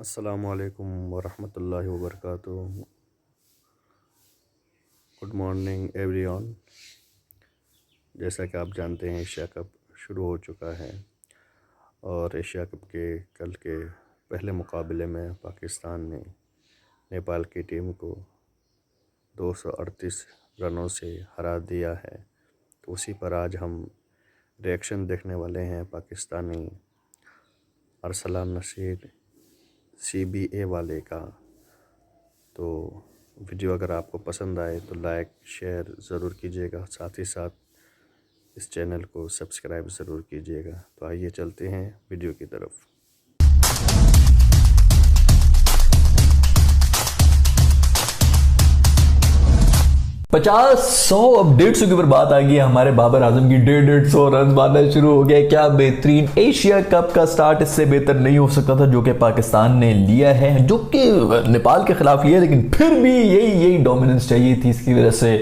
अस्सलामुअलैकुम वरहमतुल्लाहि वबरकातुहू। Good morning everyone. जैसा कि आप जानते हैं एशिया कप शुरू हो चुका है और एशिया कप के कल के पहले मुकाबले में पाकिस्तान ने नेपाल की टीम को 238 रनों से हरा दिया है। तो उसी पर आज हम रिएक्शन देखने वाले हैं पाकिस्तानी अरसलान नसीर CBA वाले का। तो वीडियो अगर आपको पसंद आए तो लाइक शेयर ज़रूर कीजिएगा, साथ ही साथ इस चैनल को सब्सक्राइब ज़रूर कीजिएगा। तो आइए चलते हैं वीडियो की तरफ। 50-100 अब 150 के ऊपर बात आ गई है। हमारे बाबर आजम की 150 रन मारना शुरू हो गया। क्या बेहतरीन एशिया कप का स्टार्ट, इससे बेहतर नहीं हो सकता था जो कि पाकिस्तान ने लिया है, जो कि नेपाल के खिलाफ लिया, लेकिन फिर भी यही डोमिनेंस चाहिए थी। इसकी वजह से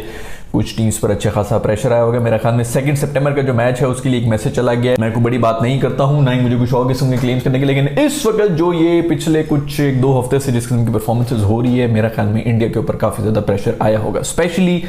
कुछ टीम्स पर अच्छा खासा प्रेशर आया होगा। मेरा ख्याल में 2 सितंबर का जो मैच है उसके लिए एक मैसेज चला गया है। मैं कोई बड़ी बात नहीं करता हूं, ना ही मुझे कुछ और किस्म के क्लेम्स करने के, लेकिन इस वक्त जो ये पिछले कुछ 1-2 हफ्ते से जिस किस्म की परफॉर्मेंसेज हो रही है, मेरा ख्याल में इंडिया के ऊपर काफी ज्यादा प्रेशर आया होगा। स्पेशली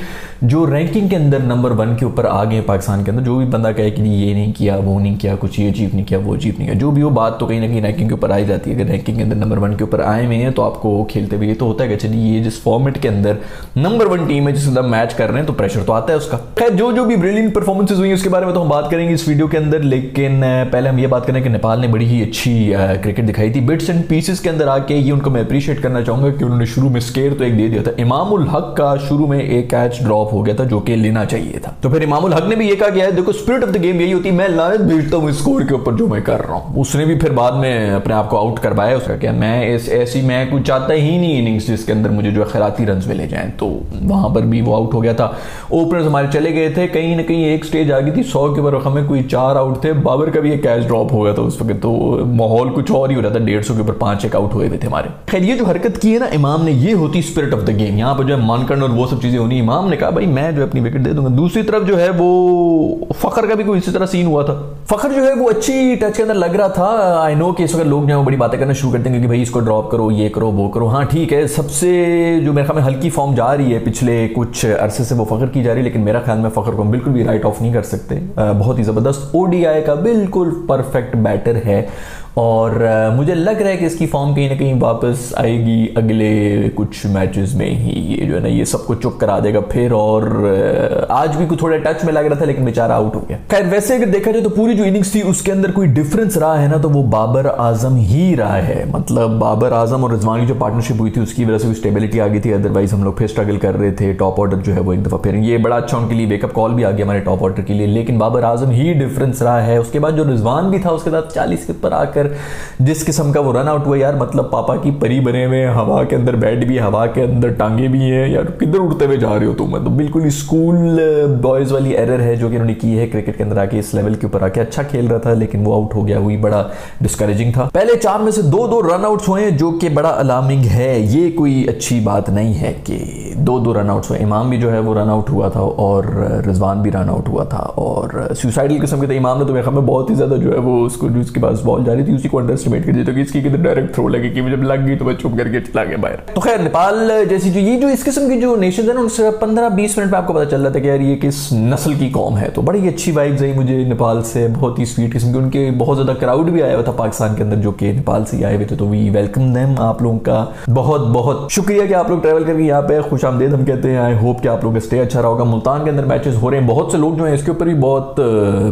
जो रैंकिंग के अंदर नंबर 1 के ऊपर आ गए पाकिस्तान के अंदर। जो भी बंदा कहे कि ये नहीं किया, वो नहीं किया, कुछ ये अचीव नहीं किया, वो अचीव नहीं किया, जो भी वो बात तो कहीं ना कहीं रैंकिंग के ऊपर आई जाती है। अगर रैंकिंग के अंदर नंबर 1 के ऊपर आए हुए हैं तो आपको खेलते हुए ये तो होता है कि चलिए ये जिस फॉर्मेट के अंदर नंबर 1 टीम है, जिसके अंदर मैच कर रहे हैं, तो प्रेशर तो आता है। खैर जो भी ब्रिलियंट परफॉर्मेंसेस हुई उसके बारे में तो हम बात करेंगे इस वीडियो के अंदर, लेकिन पहले हम ये बात करें कि नेपाल ने बड़ी ही अच्छी क्रिकेट दिखाई थी। बिट्स एंड पीसेस के अंदर आके ये उनको मैं अप्रिशिएट करना चाहूंगा कि उन्होंने शुरू में स्केयर तो एक दे दिया था। इमामुल हक का शुरू में एक कैच ड्रॉप हो गया था जो कि लेना चाहिए था, तो फिर इमामुल हक ने भी ये कहा गया है, देखो स्पिरिट ऑफ द गेम यही होती है, मैं लायत भेजता हूं स्कोर के ऊपर जो मैं कर रहा हूं। उसने भी फिर बाद में अपने आप को आउट करवाया। उसका क्या, मैं कुछ चाहता ही नहीं इनिंग्स जिसके अंदर मुझे जो खैराती रन मिले जाएं, तो वहां पर भी वो आउट हो गया था। ओपनर्स हमारे चले गए थे, कहीं ना कहीं एक स्टेज आ गई थी 100 के ऊपर, हमें कोई 4 आउट थे। बाबर का भी एक कैच ड्रॉप हो गया था उस वक्त, तो माहौल कुछ और ही हो रहा था। 150 के ऊपर 5 एक आउट हुए थे हमारे। खैर ये जो हरकत की है ना इमाम ने, ये होती स्पिरिट ऑफ द गेम। यहाँ पर जो है मानकंड और वो सब चीजें होनी। इमाम ने कहा भाई मैं जो अपनी विकेट दे दूंगा। दूसरी तरफ जो है वो फखर का भी कोई इसी तरह सीन हुआ था। फखर जो है वो अच्छी टच के अंदर लग रहा था। आई नो कि इस वक्त लोग जो बड़ी बातें करना शुरू कर देंगे कि भाई इसको ड्रॉप करो, ये करो, वो करो। हाँ ठीक है, सबसे जो मेरे ख्याल में हल्की फॉर्म जा रही है पिछले कुछ अरसे से वो फखर की जा रही है, लेकिन मेरा ख्याल में फखर को बिल्कुल भी राइट ऑफ नहीं कर सकते। बहुत ही जबरदस्त ODI का बिल्कुल परफेक्ट बैटर है और मुझे लग रहा है कि इसकी फॉर्म कहीं ना कहीं वापस आएगी अगले कुछ मैचेस में ही। ये जो है ना ये सबको चुप करा देगा फिर। और आज भी कुछ थोड़ा टच में लग रहा था लेकिन बेचारा आउट हो गया। खैर वैसे अगर देखा जाए तो पूरी जो इनिंग्स थी उसके अंदर कोई डिफरेंस रहा है ना तो वो बाबर आजम ही रहा है। मतलब बाबर आजम और रिजवान की जो पार्टनरशिप हुई थी उसकी वजह से भी स्टेबिलिटी आ गई थी। अदरवाइज हम लोग फिर स्ट्रगल कर रहे थे। टॉप ऑर्डर जो है वो एक दफा फिर ये बड़ा अच्छा उनके लिए वेकअप कॉल भी आ गया हमारे टॉप ऑर्डर के लिए, लेकिन बाबर आजम ही डिफरेंस रहा है। उसके बाद जो रिजवान भी था उसके बाद 40 के ऊपर आकर जिस किस्म का वो रन आउट हुआ यार, मतलब पापा की परी बने हुए, हवा के अंदर बैट भी, हवा के अंदर टांगे भी हैं यार, किधर उड़ते हुए जा रहे हो तुम। मतलब बिल्कुल स्कूल बॉयज वाली एरर है जो कि उन्होंने की है क्रिकेट के अंदर आके। इस लेवल के ऊपर आके अच्छा खेल रहा था लेकिन वो आउट हो गया, वही बड़ा डिस्करेजिंग था। पहले 4 में से 2 रन आउट हुए जो कि बड़ा अलार्मिंग है। ये कोई अच्छी बात नहीं है कि 2 रन आउट हुए। इमाम भी जो है वो रन आउट हुआ था और रिजवान भी रन आउट हुआ था और सुसाइडल किस्म के थे। इमाम ने तो मेरे ख्याल में बहुत ही ज्यादा जो है वो उसको उसके पास बॉल जा रही थी उसी को अंडरस्टिमेट कर दिया, तो इसकी किधर डायरेक्ट थ्रो लगी कि मुझे लग गई तो मैं चुप करके चला गया बाहर। तो खैर नेपाल जैसी जो ये जो इस किस्म की जो नेशन है ना उनसे 15-20 मिनट में आपको पता चल रहा था कि यार ये किस नस्ल की कौम है। तो बड़ी अच्छी वाइब्स आई मुझे नेपाल से, बहुत ही स्वीट किस्म की। उनके बहुत ज्यादा क्राउड भी आया हुआ था पाकिस्तान के अंदर जो कि नेपाल से आए हुए थे, तो वी वेलकम देम। आप लोगों का बहुत बहुत शुक्रिया कि आप लोग ट्रैवल करके यहाँ पे खुश आमदेद हम कहते हैं। आई होप कि आप लोग का स्टे अच्छा रहा होगा। मुल्तान के अंदर मैचेस हो रहे हैं, बहुत से लोग जो है इसके ऊपर भी बहुत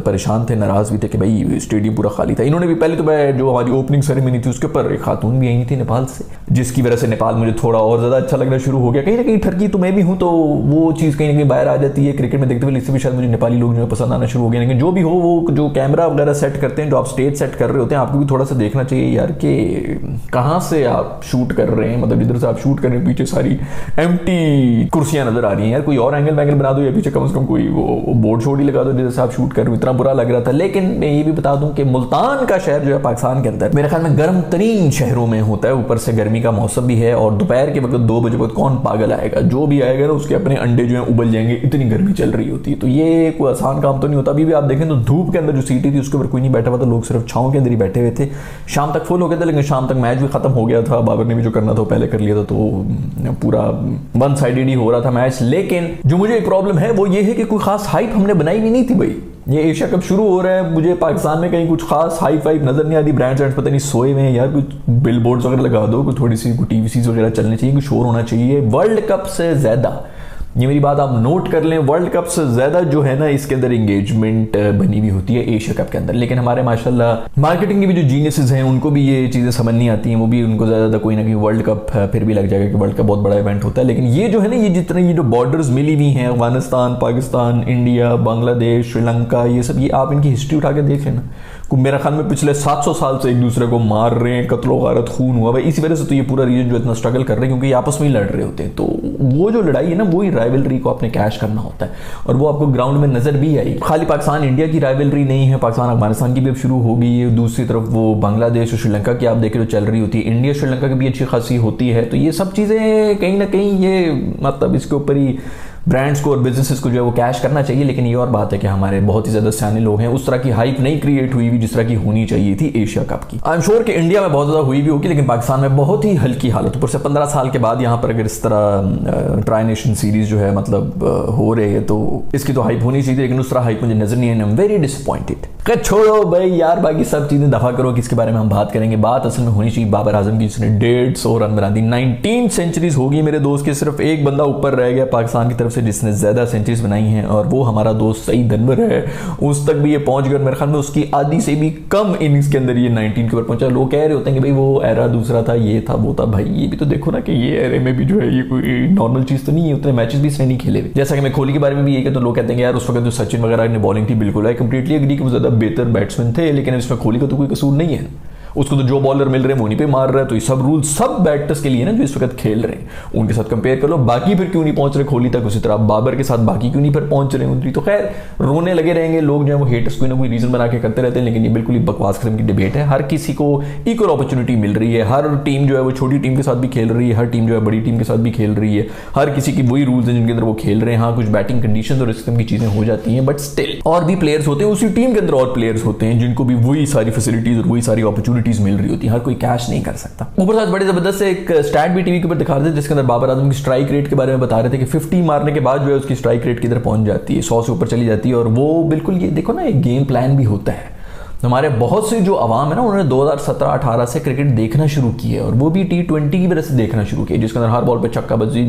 परेशान थे, नाराज भी थे कि भाई स्टेडियम पूरा खाली था। इन्होंने भी पहले तो जो हमारी ओपनिंग सेरेमनी थी उसके ऊपर एक खातून भी आई थी नेपाल से, जिसकी वजह से नेपाल मुझे थोड़ा और ज्यादा अच्छा लगना शुरू हो गया। कहीं ना कहीं ठरकी तो मैं भी हूं, तो वो चीज कहीं ना कहीं बाहर आ जाती है क्रिकेट में देखते हुए। इससे भी शायद मुझे नेपाली लोग जो है पसंद आना शुरू हो गए। लेकिन जो भी हो, वो जो कैमरा वगैरह सेट करते हैं, जो आप स्टेज सेट कर रहे होते हैं, आपको भी थोड़ा सा देखना चाहिए यार कि कहां से आप शूट कर रहे हैं। मतलब जिधर से आप शूट कर रहे हैं पीछे सारी एम्प्टी कुर्सियां नजर आ रही हैं यार, कोई और एंगल बना दो या पीछे कम से कम कोई वो बोर्ड शोर्ड ही लगा दो जिधर से आप शूट कर रहे हो। इतना बुरा लग रहा था। लेकिन मैं ये भी बता दूं कि मुल्तान का शहर जो है पाकिस्तान के अंदर मेरे ख्याल में गर्म तरीन शहरों में होता है, ऊपर से गर्मी का मौसम भी है और दोपहर के वक्त 2 बजे वक्त कौन पागल आएगा, जो भी आएगा ना उसके अपने अंडे जो है उबल जाएंगे, इतनी गर्मी चल रही होती है। तो ये कोई आसान काम तो नहीं होता। अभी भी आप देखें तो धूप के अंदर जो सीटी थी उसके ऊपर कोई नहीं बैठा हुआ था, लोग सिर्फ छांव के अंदर ही बैठे हुए थे। शाम तक फुल हो गया था, लेकिन शाम तक मैच भी खत्म हो गया था, बाबर ने भी जो करना था पहले कर लिया था, तो पूरा वन साइडेड ही हो रहा था मैच। लेकिन जो मुझे एक प्रॉब्लम है वो ये है कि कोई खास हाइप हमने बनाई भी नहीं थी भाई। ये एशिया कप शुरू हो रहा है, मुझे पाकिस्तान में कहीं कुछ खास हाई फाइव नजर नहीं आती, ब्रांड्स पता नहीं सोए हुए हैं यार, कुछ बिल बोर्ड्स वगैरह लगा दो, कुछ थोड़ी सी टीवी सीरीज वगैरह चलनी चाहिए, कुछ शोर होना चाहिए। वर्ल्ड कप से ज्यादा, ये मेरी बात आप नोट कर लें, वर्ल्ड कप से ज्यादा जो है ना इसके अंदर एंगेजमेंट बनी हुई होती है एशिया कप के अंदर। लेकिन हमारे माशाल्लाह मार्केटिंग के भी जो जीनियसेस हैं उनको भी ये चीजें समझ नहीं आती हैं, वो भी उनको ज्यादा कोई ना कोई वर्ल्ड कप फिर भी लग जाएगा कि वर्ल्ड कप बहुत बड़ा इवेंट होता है। लेकिन ये जो है ना, ये जितने ये जो बॉर्डर्स मिली हुई हैं, अफगानिस्तान, पाकिस्तान, इंडिया, बांग्लादेश, श्रीलंका, ये सब, ये आप इनकी हिस्ट्री उठा के देख लेना, मेरा ख्याल में पिछले 700 साल से एक दूसरे को मार रहे हैं, कत्लो गारत खून हुआ भाई। इसी वजह से तो ये पूरा रीजन जो इतना स्ट्रगल कर रहे हैं, क्योंकि ये आपस में ही लड़ रहे होते हैं। तो वो जो लड़ाई है ना, वही राइवलरी को आपने कैश करना होता है, और वो आपको ग्राउंड में नजर भी आई। खाली पाकिस्तान इंडिया की राइवलरी नहीं है, पाकिस्तान अफगानिस्तान की भी अब शुरू हो गई है। दूसरी तरफ वो बांग्लादेश और श्रीलंका की आप देखें जो चल रही होती है, इंडिया श्रीलंका की भी अच्छी खासी होती है। तो ये सब चीजें कहीं ना कहीं ये मतलब इसके ऊपर ही ब्रांड्स को और बिजनेसेस को जो है वो कैश करना चाहिए। लेकिन ये और बात है कि हमारे बहुत ही ज्यादा सियाने लोग हैं, उस तरह की हाइप नहीं क्रिएट हुई भी जिस तरह की होनी चाहिए थी एशिया कप की। आई एम श्योर कि इंडिया में बहुत ज्यादा हुई भी होगी, लेकिन पाकिस्तान में बहुत ही हल्की हालत। ऊपर से 15 साल के बाद यहाँ पर अगर इस तरह ट्राई नेशन सीरीज जो है मतलब हो रही है, तो इसकी तो हाइप होनी चाहिए, लेकिन उस तरह हाइप मुझे नजर नहीं आई। I am very disappointed. छोड़ो भाई यार, बाकी सब चीजें दफा करो, किसके बारे में हम बात करेंगे। बात असल में होनी चाहिए बाबर आजम की, जिसने 150 रन बना दी, 19 सेंचुरीज होगी मेरे दोस्त के। सिर्फ एक बंदा ऊपर रह गया पाकिस्तान की तरफ से जिसने ज्यादा सेंचुरीज बनाई हैं, और वो हमारा दोस्त सईद अनवर है। उस तक भी ये पहुंच गया, मेरे ख्याल में उसकी आधी से भी कम इनिंग्स के अंदर ये 19 के ऊपर पहुंचा। लोग कह रहे होते हैं कि भाई वो एरा दूसरा था, ये था वो था। भाई ये भी तो देखो ना कि ये एरे में भी जो है ये कोई नॉर्मल चीज तो नहीं है, उतने मैचेस भी इसने नहीं खेले हुए। जैसा कि मैं कोहली के बारे में भी ये कहता हूं, लोग कहते हैं यार उस वक्त जो सचिन वगैरह ने बॉलिंग थी, बिल्कुल आई कंप्लीटली एग्री कि वो ज्यादा बेहतर बैट्समैन थे, लेकिन इसमें कोहली का तो कोई कसूर नहीं है। उसको तो जो बॉलर मिल रहे हैं वो नहीं पे मार रहा है। तो ये सब रूल सब बैटर्स के लिए ना जो इस वक्त खेल रहे हैं उनके साथ कंपेयर कर लो। बाकी फिर क्यों नहीं पहुंच रहे कोहली तक, उसी तरह बाबर के साथ बाकी क्यों नहीं फिर पहुंच रहे उनकी। तो खैर रोने लगे रहेंगे लोग जो है वो, हेटर्स कोई ना कोई रीजन बना के करते रहते हैं। लेकिन ये बिल्कुल ही बकवास किस्म की डिबेट है। हर किसी को इक्वल अपॉर्चुनिटी मिल रही है, हर टीम जो है वो छोटी टीम के साथ भी खेल रही है, हर टीम जो है बड़ी टीम के साथ भी खेल रही है। हर किसी की वही रूल्स हैं जिनके अंदर वो खेल रहे हैं। हाँ, कुछ बैटिंग कंडीशन और इस किस्म की चीजें हो जाती हैं, बट स्टिल और भी प्लेयर्स होते हैं उसी टीम के अंदर, और प्लेयर्स होते हैं जिनको भी वही सारी फैसिलिटीज और वही सारी अपॉर्चुनिटीज मिल रही होती है। कोई कैश नहीं कर सकता। ऊपर साथ बड़े जबरदस्त एक स्टैट भी टीवी के ऊपर दिखा रहे थे, जिसके अंदर बाबर आजम की स्ट्राइक रेट के बारे में बता रहे थे कि 50 मारने के बाद जो है उसकी स्ट्राइक रेट किधर पहुंच जाती है, 100 से ऊपर चली जाती है। और वो बिल्कुल ये देखो ना, एक गेम प्लान भी होता है। हमारे बहुत से जो अवाम है ना, उन्होंने 2017-18 से क्रिकेट देखना शुरू किया, और वो भी T20 की वजह से देखना शुरू किया, जिसके अंदर हर बॉल पे छक्का बजी,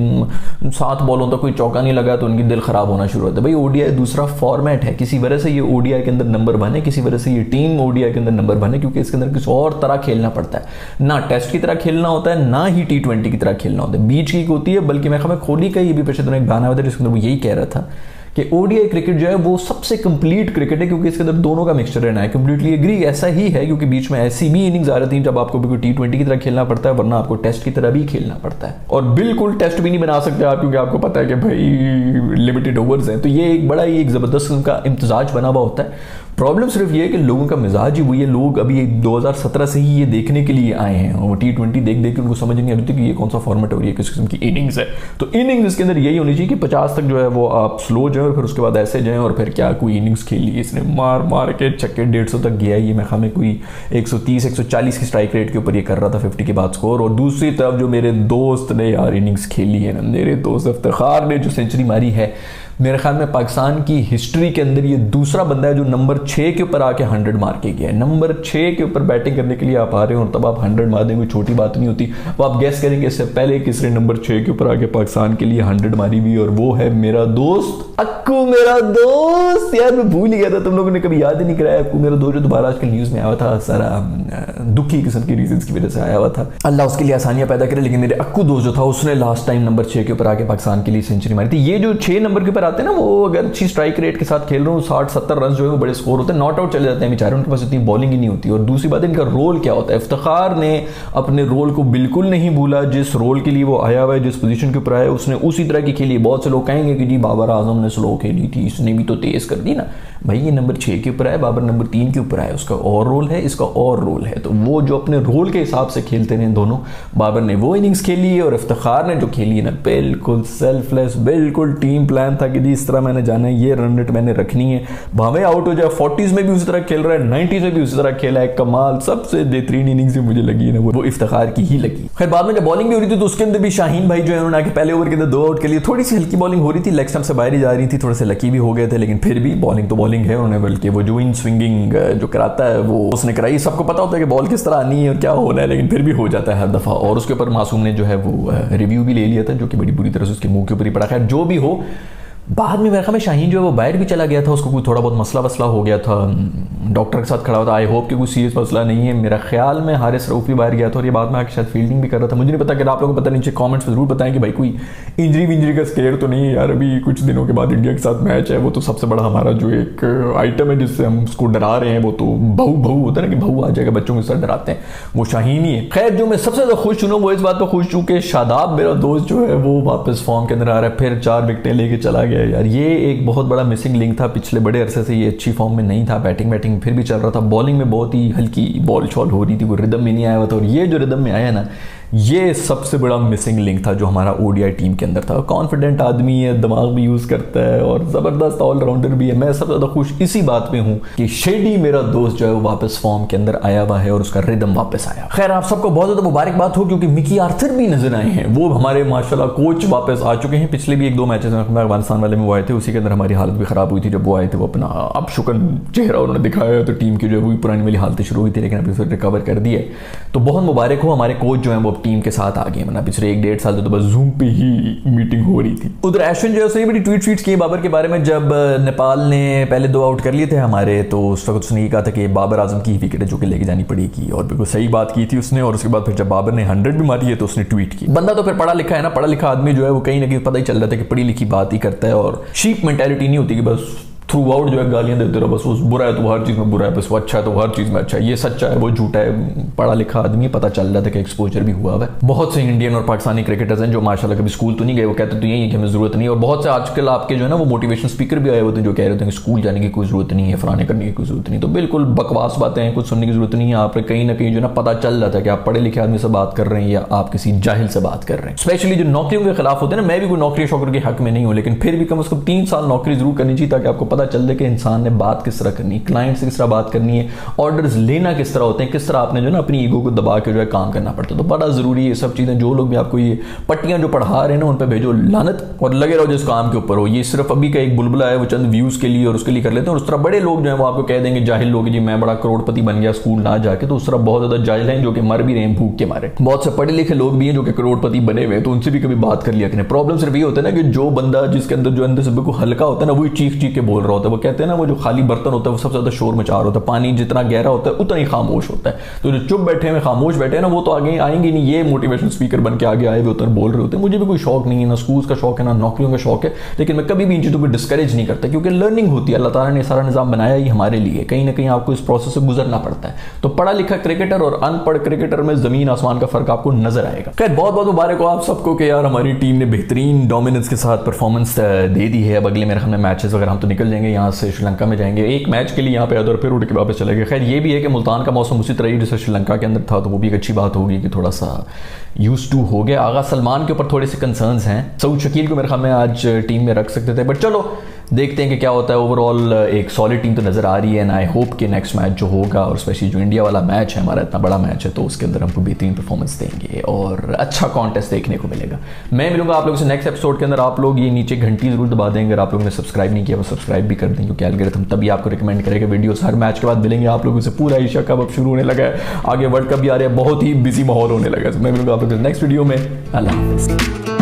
7 बॉलों तक कोई चौका नहीं लगा तो उनकी दिल खराब होना शुरू होता है। भाई ओडीआई दूसरा फॉर्मेट है, किसी वजह से ये ओडीआई के अंदर नंबर बने, किसी वजह से ये टीम ओडीआई के अंदर नंबर बने, क्योंकि इसके अंदर किसी और तरह खेलना पड़ता है। ना टेस्ट की तरह खेलना होता है, ना ही T20 की तरह खेलना होता है, बीच की होती है। बल्कि मैं कोहली का ये भी पिछले दिनों एक गाना हुआ था जिसके अंदर वो यही कह रहा था कि ओडीआई क्रिकेट जो है वो सबसे कंप्लीट क्रिकेट है, क्योंकि इसके अंदर दोनों का मिक्सचर रहना है। कंप्लीटली एग्री, ऐसा ही है, क्योंकि बीच में ऐसी भी इनिंग्स आ रही थी जब आपको बिल्कुल T20 की तरह खेलना पड़ता है, वरना आपको टेस्ट की तरह भी खेलना पड़ता है। और बिल्कुल टेस्ट भी नहीं बना सकते आप, क्योंकि आपको पता है कि भाई लिमिटेड ओवर्स हैं। तो ये एक बड़ा ही एक जबरदस्त उनका इम्तजाज बना हुआ होता है। प्रॉब्लम सिर्फ ये है कि लोगों का मिजाज ही वही है। लोग अभी 2017 से ही ये देखने के लिए आए हैं, और T20 देख देख के उनको समझ नहीं आती कि ये कौन सा फॉर्मेट हो रही है, किस किस्म की इनिंग्स है। तो इनिंग्स इसके अंदर यही होनी चाहिए कि 50 तक जो है वो आप स्लो जाए, और फिर उसके बाद ऐसे जाएं, और फिर क्या कोई इनिंग्स खेली इसने मार मार के छक्के 150 तक गया। ये मैं हमें कोई 130-140 की स्ट्राइक रेट के ऊपर ये कर रहा था 50 के बाद स्कोर। और दूसरी तरफ जो मेरे दोस्त ने यार इनिंग्स खेली है ना, मेरे दोस्त इफ्तिखार ने जो सेंचुरी मारी है, मेरे ख्याल में पाकिस्तान की हिस्ट्री के अंदर ये दूसरा बंदा है जो नंबर 6 के ऊपर आके 100 मार के गया है। नंबर 6 के ऊपर बैटिंग करने के लिए आप आ रहे हो और तब आप 100 मार देंगे, कोई छोटी बात नहीं होती। वो आप गैस करेंगे इससे पहले किसने नंबर 6 के ऊपर आके पाकिस्तान के लिए 100 मारी हुई, और वो है मेरा दोस्त अक्कू, मेरा दोस्त। यार मैं भूल ही गया था, तुम लोगों ने कभी याद ही नहीं कराया। अक्कू मेरा दोस्त जो दोबारा आजकल न्यूज में आया था, सारा दुखी किस्म की रीजन की वजह से आया हुआ था। अल्लाह उसके लिए आसानियां पैदा करे। लेकिन मेरे अक्कू दोस्त जो था उसने लास्ट टाइम नंबर 6 के ऊपर आके पाकिस्तान के लिए सेंचुरी मारी थी। ये जो 6 नंबर के ऊपर आते हैं ना, वो अगर अच्छी स्ट्राइक रेट के साथ खेल रहे हो 60-70 रन जो है वो बड़े स्कोर होते हैं, नॉट आउट चले जाते हैं बेचारे, उनके पास इतनी बॉलिंग ही नहीं होती। और दूसरी बात इनका रोल क्या होता है, इफ्तिखार ने अपने रोल को बिल्कुल नहीं भूला, जिस रोल के लिए वो आया हुआ है, जिस पोजीशन के ऊपर आया उसने उसी तरह की खेली। बहुत से लोग कहेंगे कि जी बाबर आजम ने स्लो खेली थी, इसने भी तो तेज कर दी ना। भाई ये नंबर 6 के ऊपर है, बाबर नंबर 3 के ऊपर है, उसका और रोल है, इसका और रोल है। तो वो जो अपने रोल के हिसाब से खेलते रहे दोनों, बाबर ने वो इनिंग्स खेली है और इफ्तिखार ने जो खेली है ना, बिल्कुल सेल्फलेस, बिल्कुल टीम प्लान था कि जी इस तरह मैंने जाना है, ये रन रेट मैंने रखनी है, भावे आउट हो जाए। 40s में भी उसी तरह खेल रहा है, 90s में भी उसी तरह खेला है। कमाल, सबसे बेहतरीन इनिंग्स जो मुझे लगी है ना वो इफ्तिखार की ही लगी। खैर बाद में जब बॉलिंग भी हो रही थी तो उसके अंदर भी शाहीन भाई जो है उन्होंने आके पहले ओवर के अंदर 2 आउट के लिए थोड़ी सी हल्की बॉलिंग हो रही थी, लेग स्टंप से बाहर ही जा रही थी, थोड़े से लकी भी हो गए थे, लेकिन फिर भी बॉलिंग तो बॉलिंग है। उन्होंने बल्कि वो जो इन स्विंगिंग जो कराता है वो उसने कराई। सबको पता होता है कि बॉल किस तरह आनी है और क्या होना है, लेकिन फिर भी हो जाता है हर दफा। और उसके ऊपर मासूम ने जो है वो रिव्यू भी ले लिया था, जो कि बड़ी बुरी तरह से उसके मुंह के ऊपर ही पड़ा। खैर जो भी हो, बाद में मेरे ख्याल में शाहीन जो है वो बाहर भी चला गया था, उसको कोई थोड़ा बहुत मसला वसला हो गया था, डॉक्टर के साथ खड़ा हुआ था। आई होप कि कोई सीरियस मसला नहीं है। मेरा ख्याल में हारिस रऊफ भी बाहर गया था और ये बाद में आके शायद फील्डिंग भी कर रहा था, मुझे नहीं पता। अगर आप लोगों को पता नीचे कमेंट्स में जरूर बताएं कि भाई कोई इंजरी का स्केयर तो नहीं है यार। अभी कुछ दिनों के बाद इंडिया के साथ मैच है, वो तो सबसे बड़ा हमारा जो एक आइटम है जिससे हम उसको डरा रहे हैं, वो तो बहू होता है ना कि बहू आ जाएगा, बच्चों के साथ डराते हैं, वो शाहीन ही है। खैर जो मैं सबसे ज्यादा खुश हूँ वो इस बात पर खुश हूँ कि शादाब मेरा दोस्त जो है वो वापस फॉर्म के अंदर आ रहा है, फिर 4 विकेटें लेके चला गया यार। ये एक बहुत बड़ा मिसिंग लिंक था, पिछले बड़े अरसे से ये अच्छी फॉर्म में नहीं था। बैटिंग फिर भी चल रहा था, बॉलिंग में बहुत ही हल्की बॉल शॉल हो रही थी, वो रिदम में नहीं आया हुआ था। और ये जो रिदम में आया ना, ये सबसे बड़ा मिसिंग लिंक था जो हमारा ओडीआई टीम के अंदर था। कॉन्फिडेंट आदमी है, दिमाग भी यूज करता है और जबरदस्त ऑलराउंडर भी है। मैं सबसे ज्यादा खुश इसी बात में हूं कि शेडी मेरा दोस्त जो है वो वापस फॉर्म के अंदर आया हुआ है और उसका रिदम वापस आया। खैर आप सबको बहुत ज्यादा मुबारकबाद हो, क्योंकि मिकी आर्थर भी नजर आए हैं, वो हमारे माशाल्लाह कोच वापस आ चुके हैं। पिछले भी 1-2 मैचेस में अफगानिस्तान वाले में वो आए थे, उसी के अंदर हमारी हालत भी खराब हुई थी जब वो आए थे। वो अपना अब शुकन चेहरा उन्होंने दिखाया तो टीम की जो है वो पुरानी वाली हालतें शुरू हुई थी, लेकिन अभी फिर रिकवर कर दी है। तो बहुत मुबारक हो, हमारे कोच जो है वो टीम के साथ आ गए, वरना पिछले 1-1.5 साल तो बस जूम पे ही मीटिंग हो रही थी। उधर अश्विन जो है सही बड़ी ट्वीट की बाबर के बारे में, जब नेपाल ने पहले 2 आउट कर लिए थे हमारे, तो उस वक्त उसने ये कहा था कि बाबर आजम की विकेट जो कि लेके जानी पड़ेगी, और बिल्कुल सही बात की थी उसने। और उसके बाद फिर जब बाबर ने 100 भी मारी है तो उसने ट्वीट की। बंदा तो फिर पढ़ा लिखा है ना, पढ़ा लिखा आदमी जो है वो कहीं ना कहीं पता ही चल रहा था कि पढ़ी लिखी बात ही करता है, और शीप मेंटालिटी नहीं होती कि बस थ्रू आउट जो है गालियां देते रहो, बस वो बुरा है तो वो हर चीज़ में बुरा है, बस वो अच्छा है तो वो हर चीज़ में अच्छा है, ये सच्चा है वो झूठा है। पढ़ा लिखा आदमी, पता चल रहा था कि एक्सपोजर भी हुआ है। बहुत से इंडियन और पाकिस्तानी क्रिकेटर्स हैं जो माशाल्लाह कभी स्कूल तो नहीं गए, वो कहते तो यही है कि हमें जरूरत नहीं है। और बहुत से आजकल आपके जो है ना वो मोटिवेशन स्पीकर भी आए होते हैं जो कह रहे होते हैं कि स्कूल जाने की कोई जरूरत नहीं है, फलाने करने की कोई जरूरत नहीं। तो बिल्कुल बकवास बातें हैं, कुछ सुनने की जरूरत नहीं है। आप कहीं ना कहीं जो ना पता चल रहा था कि आप पढ़े लिखे आदमी से बात कर रहे हैं या आप किसी जाहिल से बात कर रहे हैं। स्पेशली जो नौकरियों के खिलाफ होते हैं ना, मैं भी कोई नौकरी शौकरी के हक में नहीं हूँ, लेकिन फिर भी कम से कम 3 साल नौकरी जरूर करनी चाहिए ताकि आपको पता चल जाए कि इंसान ने बात किस तरह करनी है, क्लाइंट से किस तरह बात करनी है, ऑर्डर्स लेना किस तरह होते हैं, किस तरह आपने जो ना अपनी ईगो को दबा के जो है काम करना पड़ता है। तो बड़ा जरूरी है ये सब चीजें। जो लोग भी आपको ये पट्टियां जो पढ़ा रहे हैं ना उन पे भेजो लानत और लगे रहो जिस काम के ऊपर हो। ये सिर्फ अभी का एक बुलबुला है, वो चंद व्यूज के लिए और उसके लिए कर लेते हैं। और उस तरह बड़े लोग जो है वो आपको कह देंगे, जाहिल लोग जी मैं बड़ा करोड़पति बन गया स्कूल ना जाके, तो उस तरह बहुत ज्यादा जाहिल हैं जो कि मर भी रहे हैं भूख के मारे। बहुत से पढ़े लिखे लोग भी हैं जो कि करोड़पति बने हुए हैं, तो उनसे भी कभी बात कर लिया करें। प्रॉब्लम सिर्फ ये होता है ना कि जो बंदा जिसके अंदर जो अंदर से बिल्कुल हल्का होता है ना, वही चीख के बोल रहा होता है। वो कहते हैं ना वो जो खाली बर्तन होता है वो सबसे ज्यादा शोर मचा रहा होता है, पानी जितना गहरा होता है उतना ही खामोश होता है। तो जो चुप बैठे हैं खामोश बैठे हैं ना वो तो आगे आएंगे नहीं, ये मोटिवेशन स्पीकर बन के आगे आए हुए होते हैं, बोल रहे होते हैं। मुझे भी कोई शौक नहीं है, ना स्कूल का शौक है ना नौकरियों का शौक है, लेकिन मैं कभी भी इन चीज़ों को डिस्करेज नहीं करता, क्योंकि लर्निंग होती है। अल्लाह ताला ने सारा निज़ाम बनाया ही हमारे लिए, कहीं ना कहीं आपको इस प्रोसेस से गुजरना पड़ता है। तो पढ़ा लिखा क्रिकेटर और अनपढ़ क्रिकेटर में जमीन आसमान का फर्क आपको नजर आएगा। खैर बहुत बहुत मुबारक हो आप सबको कि यार हमारी टीम ने बेहतरीन डोमिनेंस के साथ परफॉर्मेंस दे दी है। अब अगले मेरे ख्याल में मैचेस वगैरह हम तो निकल जाएंगे यहाँ से, श्रीलंका में जाएंगे एक मैच के लिए यहाँ पे और फिर उड़ के वापस चले गए। खैर ये भी है कि मुल्तान का मौसम उसी तरह ही जैसे श्रीलंका के अंदर था, तो वो भी एक अच्छी बात होगी कि थोड़ा सा यूज टू हो गया। आगा सलमान के ऊपर थोड़े से कंसर्न्स हैं, सऊद शकील को मेरे ख्याल में आज टीम में रख सकते थे, बट चलो देखते हैं कि क्या होता है। ओवरऑल एक सॉलिड टीम तो नज़र आ रही है एंड आई होप कि नेक्स्ट मैच जो होगा और स्पेशली जो इंडिया वाला मैच है हमारा इतना बड़ा मैच है, तो उसके अंदर हमको बेहतरीन परफॉर्मेंस देंगे और अच्छा कॉन्टेस्ट देखने को मिलेगा। मैं मिलूंगा आप लोगों से नेक्स्ट एपिसोड के अंदर। आप लोग ये नीचे घंटी जरूर दबा देंगे, अगर आप लोगों ने सब्सक्राइब नहीं किया वो सब्सक्राइब भी कर दें, क्योंकि एल्गोरिथम तभी आपको रिकमेंड करेगा वीडियोस हर मैच के बाद मिलेंगे आप लोगों से। पूरा एशिया कप अब शुरू होने लगा है, आगे वर्ल्ड कप भी आ रहा है, बहुत ही बिजी माहौल होने लगा है। मैं मिलूंगा आप लोगों से नेक्स्ट वीडियो में। अल्लाह हाफिज़।